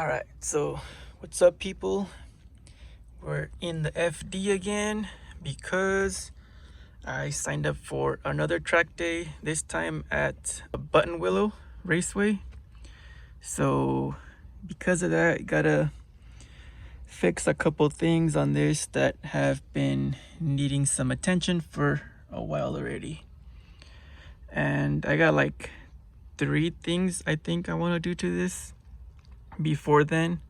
All right, so what's up, people? We're in the FD again because I signed up for another track day, this time at Button Willow Raceway. So because of that, gotta fix a couple things on this that have been needing some attention for a while already. And I got like 3 things I think I want to do to this before then.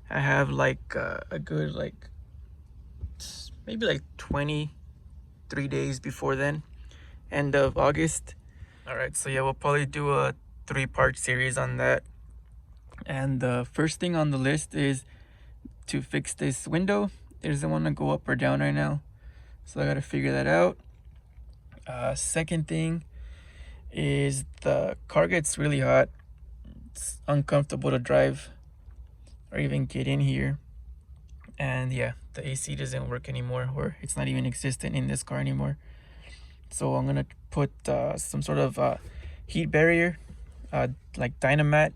I have like a good maybe like 23 days before then, end of August. All right, so yeah, we'll probably do a 3-part series on that. And the first thing on the list is to fix this window. It doesn't want to go up or down right now, so I gotta figure that out. Second thing is the car gets really hot. It's uncomfortable to drive or even get in here. And yeah, the AC doesn't work anymore, or it's not even existent in this car anymore. So I'm gonna put some sort of heat barrier, like Dynamat,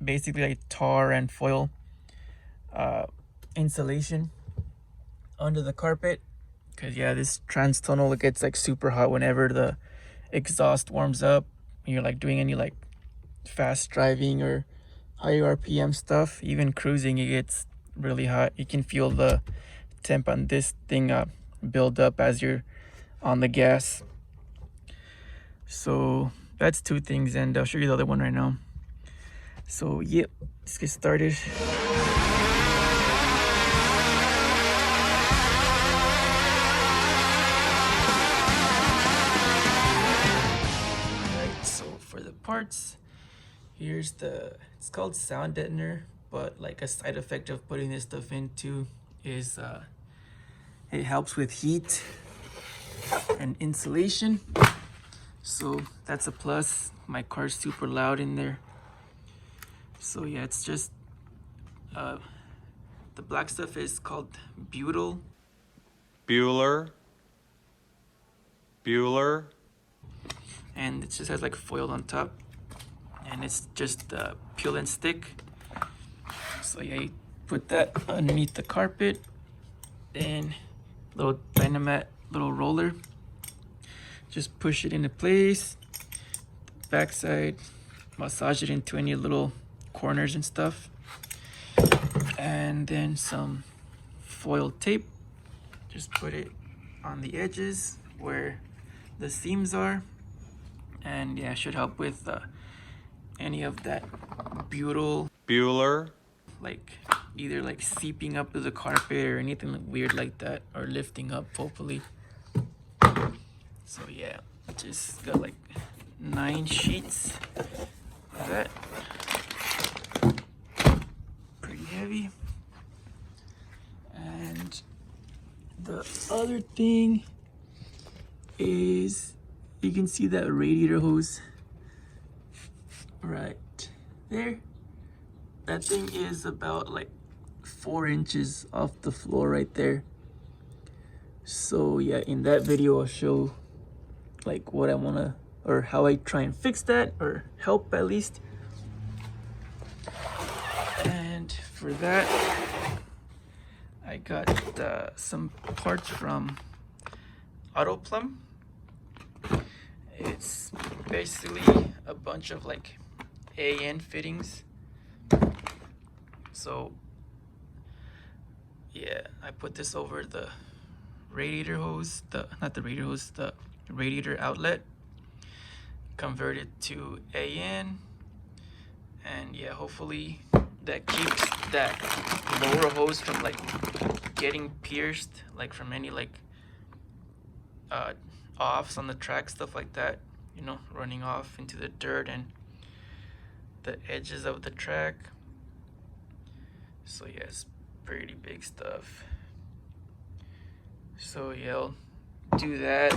basically like tar and foil insulation under the carpet. Because yeah, this trans tunnel gets like super hot whenever the exhaust warms up. You're like doing any like fast driving or high RPM stuff, even cruising, it gets really hot. You can feel the temp on this thing build up as you're on the gas. So that's 2 things, and I'll show you the other one right now. So yep, let's get started. Alright, so for the parts, here's it's called sound deadener, but like a side effect of putting this stuff into is it helps with heat and insulation. So that's a plus. My car's super loud in there. So yeah, it's just the black stuff is called Butyl. Bueller. And it just has like foil on top, and it's just peel and stick. So yeah, you put that underneath the carpet, then little Dynamat little roller, just push it into place. Backside, massage it into any little corners and stuff, and then some foil tape, just put it on the edges where the seams are, and yeah, it should help with any of that Bueller. like either like seeping up to the carpet or anything weird like that, or lifting up, hopefully. So yeah, just got like 9 sheets of that. Pretty heavy. And the other thing is, you can see that radiator hose right there. That thing is about like 4 inches off the floor right there. So yeah, in that video I'll show like what I want to, or how I try and fix that, or help at least. And for that, I got some parts from Autoplum. It's basically a bunch of like AN fittings. So yeah, I put this over the radiator hose, the radiator outlet, convert it to AN, and yeah, hopefully that keeps that lower hose from like getting pierced, like from any like offs on the track, stuff like that, you know, running off into the dirt and the edges of the track. So yeah, it's pretty big stuff. So yeah, I'll do that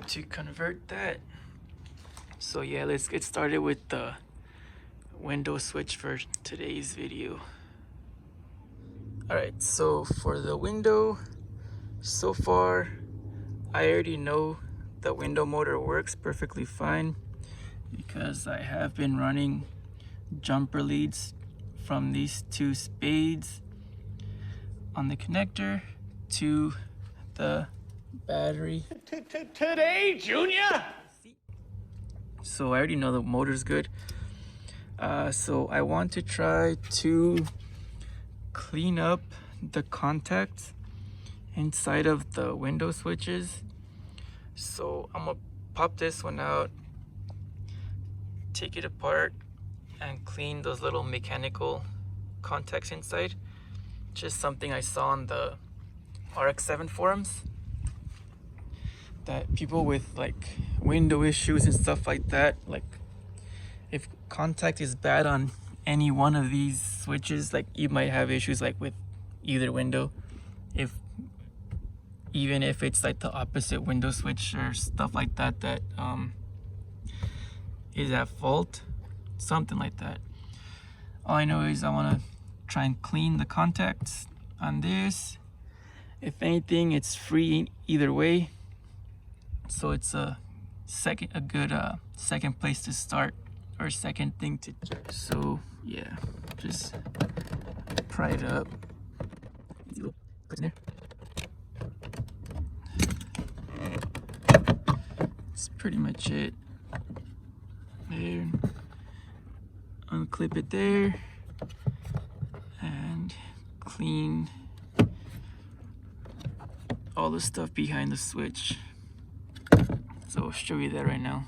to convert that. So yeah, let's get started with the window switch for today's video. Alright, so for the window, so far I already know the window motor works perfectly fine because I have been running jumper leads from these two spades on the connector to the battery. Today, Junior? So I already know the motor's good. So I want to try to clean up the contacts inside of the window switches. So I'm gonna pop this one out, take it apart, and clean those little mechanical contacts inside. Just something I saw on the RX-7 forums, that people with like window issues and stuff like that, like if contact is bad on any one of these switches, like you might have issues like with either window, even if it's like the opposite window switch or stuff like that that is at fault, something like that. All I know is I want to try and clean the contacts on this. If anything, it's free either way, so it's a good second place to start, or second thing to. So yeah, just pry it up. Put it in there. That's pretty much it. There. Unclip it there and clean all the stuff behind the switch. So I'll show you that right now.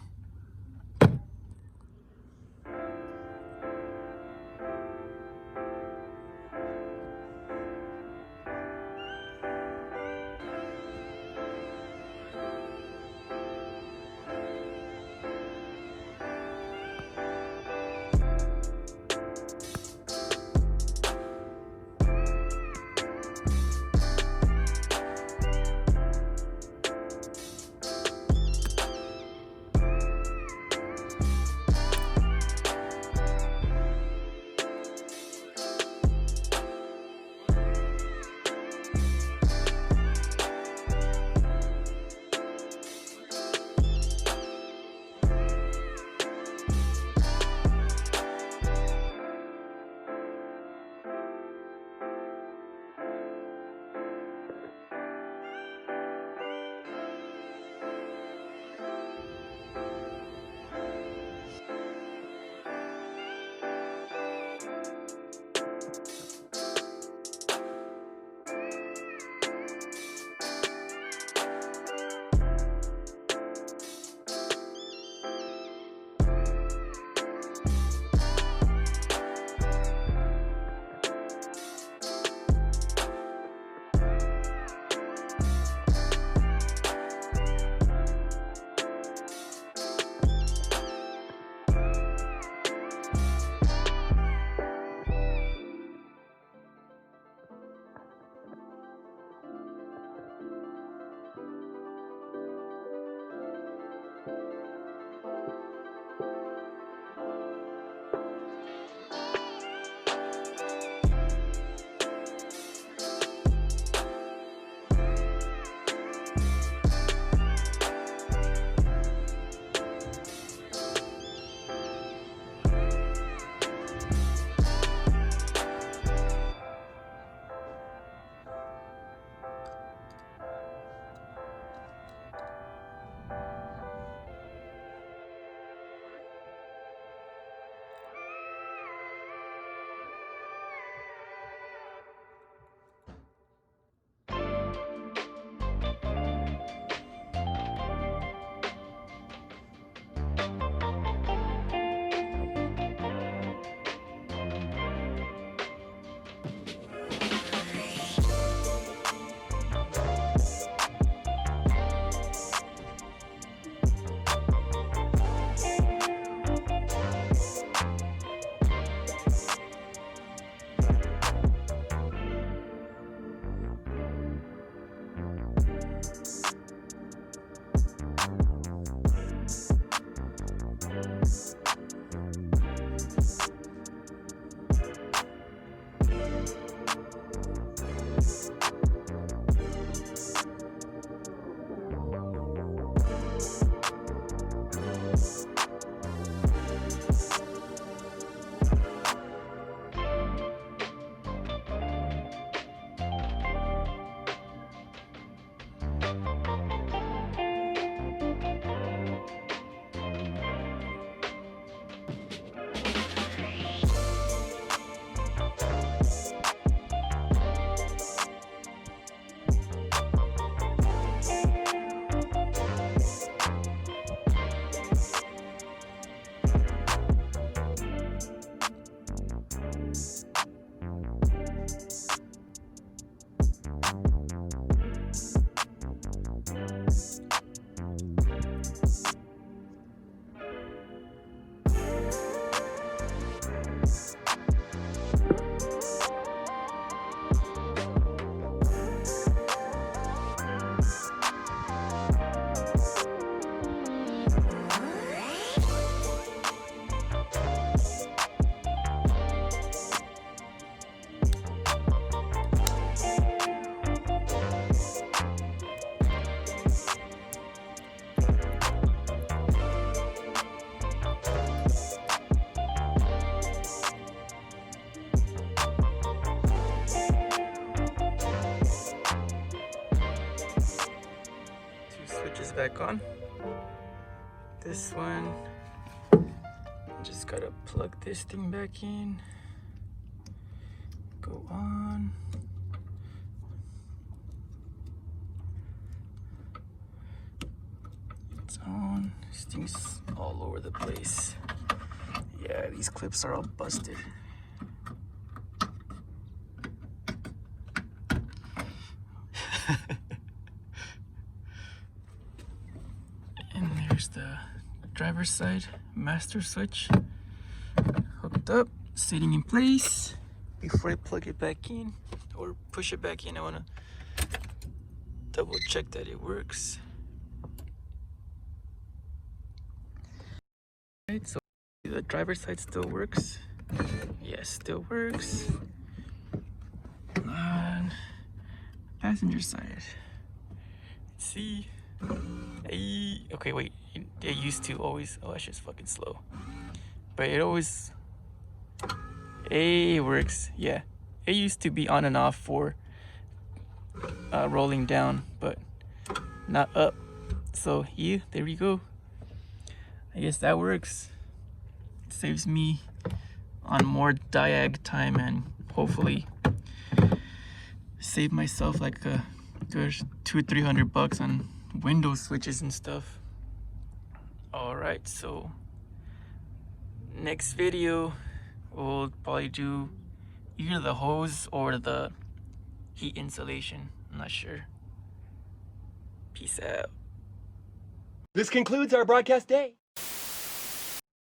back on. This one, just gotta plug this thing back in. Go on. It's on. This thing's all over the place. Yeah, these clips are all busted. And there's the driver's side master switch hooked up, sitting in place. Before I plug it back in or push it back in, I want to double check that it works. Right, so the driver's side still works. Yes, still works. And passenger side. Let's see. Hey, okay, wait. It used to always. Oh, that shit's fucking slow. But it always. Hey, it works. Yeah, it used to be on and off for rolling down, but not up. So yeah, there we go. I guess that works. It saves me on more diag time and hopefully save myself like a good $200-300 on window switches and stuff. All right, so next video we'll probably do either the hose or the heat insulation. I'm not sure. Peace out. This concludes our broadcast day.